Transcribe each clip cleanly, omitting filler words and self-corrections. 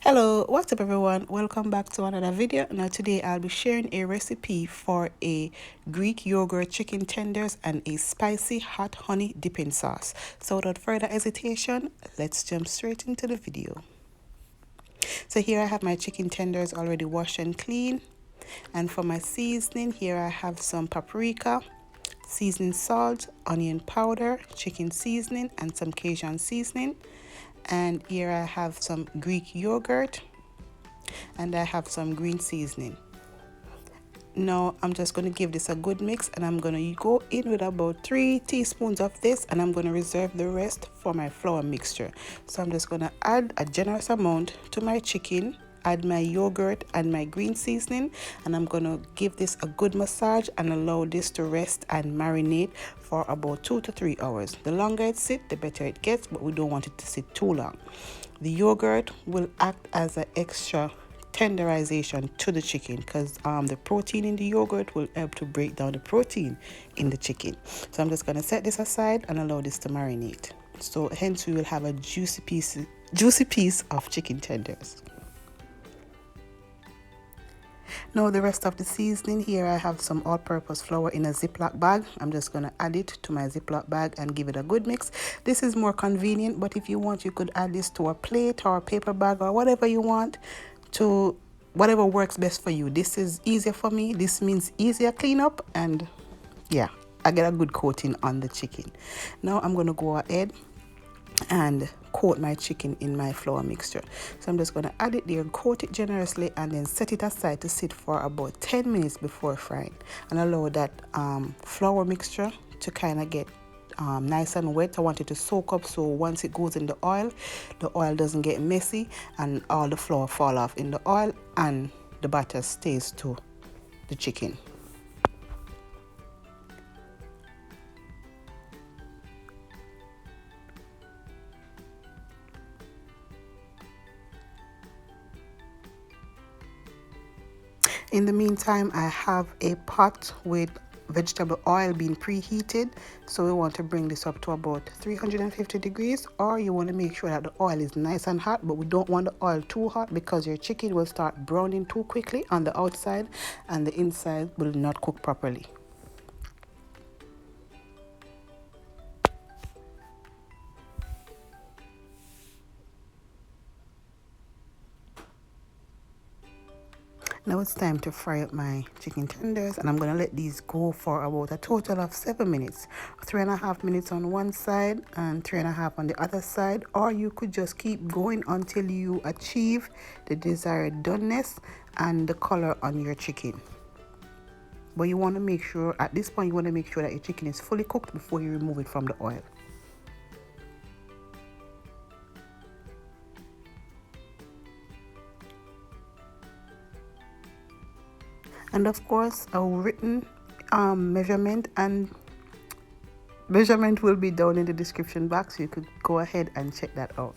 Hello, what's up everyone? Welcome back to another video. Now today I'll be sharing a recipe for a Greek yogurt chicken tenders and a spicy hot honey dipping sauce. So without further hesitation, let's jump straight into the video. So here I have my chicken tenders already washed and clean. And for my seasoning, here I have some paprika, seasoning salt, onion powder, chicken seasoning, and some Cajun seasoning. And here I have some Greek yogurt, and I have some green seasoning. Now I'm just going to give this a good mix, and I'm going to go in with about 3 teaspoons of this, and I'm going to reserve the rest for my flour mixture. So I'm just going to add a generous amount to my chicken, add my yogurt and my green seasoning, and I'm going to give this a good massage and allow this to rest and marinate for about 2 to 3 hours. The longer it sits, the better it gets, but we don't want it to sit too long. The yogurt will act as an extra tenderization to the chicken, because the protein in the yogurt will help to break down the protein in the chicken. So I'm just going to set this aside and allow this to marinate. So hence we will have a juicy piece of chicken tenders. Now the rest of the seasoning, here I have some all-purpose flour in a Ziploc bag. I'm just going to add it to my Ziploc bag and give it a good mix. This is more convenient, but if you want, you could add this to a plate or a paper bag or whatever you want, to whatever works best for you. This is easier for me. This means easier cleanup, and yeah, I get a good coating on the chicken. Now I'm going to go ahead and coat my chicken in my flour mixture. So I'm just going to add it there, coat it generously, and then set it aside to sit for about 10 minutes before frying, and allow that flour mixture to kind of get nice and wet. I want it to soak up, so once it goes in the oil doesn't get messy and all the flour fall off in the oil and the batter stays to the chicken. In the meantime, I have a pot with vegetable oil being preheated, so we want to bring this up to about 350 degrees, or you want to make sure that the oil is nice and hot, but we don't want the oil too hot because your chicken will start browning too quickly on the outside and the inside will not cook properly. Now it's time to fry up my chicken tenders, and I'm going to let these go for about a total of 7 minutes. 3.5 minutes on one side and 3.5 on the other side, or you could just keep going until you achieve the desired doneness and the color on your chicken. But you want to make sure, at this point, you want to make sure that your chicken is fully cooked before you remove it from the oil. And of course, a written measurement will be down in the description box, so you could go ahead and check that out.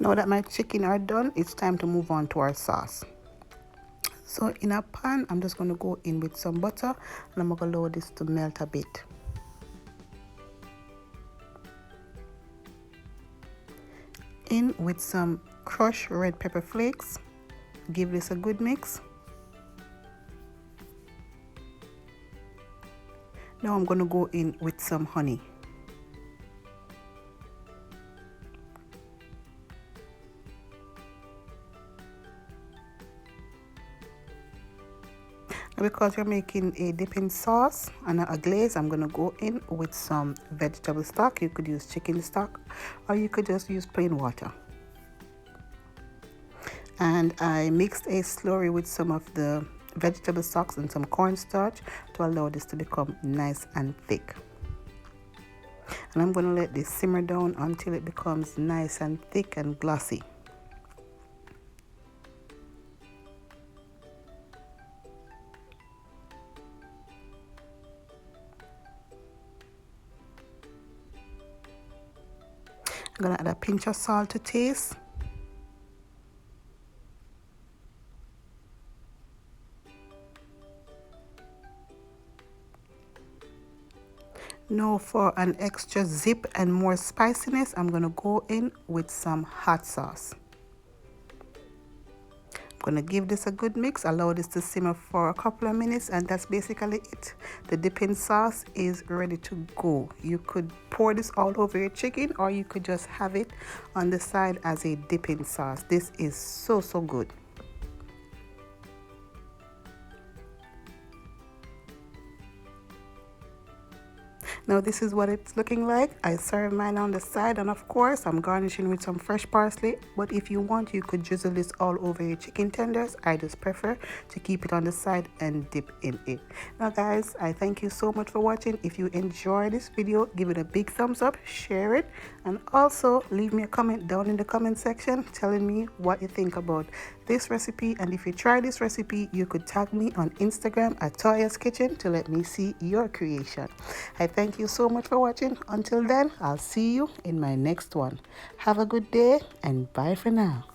Now that my chicken are done, it's time to move on to our sauce. So in a pan, I'm just going to go in with some butter, and I'm going to allow this to melt a bit. In with some crushed red pepper flakes. Give this a good mix. Now I'm going to go in with some honey. Because we're making a dipping sauce and a glaze, I'm going to go in with some vegetable stock. You could use chicken stock, or you could just use plain water. And I mixed a slurry with some of the vegetable stocks and some cornstarch to allow this to become nice and thick. And I'm going to let this simmer down until it becomes nice and thick and glossy. I'm gonna add a pinch of salt to taste. Now for an extra zip and more spiciness, I'm gonna go in with some hot sauce. I'm gonna give this a good mix, allow this to simmer for a couple of minutes, and that's basically it. The dipping sauce is ready to go. You could pour this all over your chicken, or you could just have it on the side as a dipping sauce. This is so good. Now this is what it's looking like. I serve mine on the side, and of course I'm garnishing with some fresh parsley, but if you want, you could drizzle this all over your chicken tenders. I just prefer to keep it on the side and dip in it. Now guys, I thank you so much for watching. If you enjoyed this video, give it a big thumbs up, share it, and also leave me a comment down in the comment section telling me what you think about this recipe. And if you try this recipe, you could tag me on Instagram at Toya's Kitchen to let me see your creation. I thank you so much for watching. Until then, I'll see you in my next one. Have a good day and bye for now.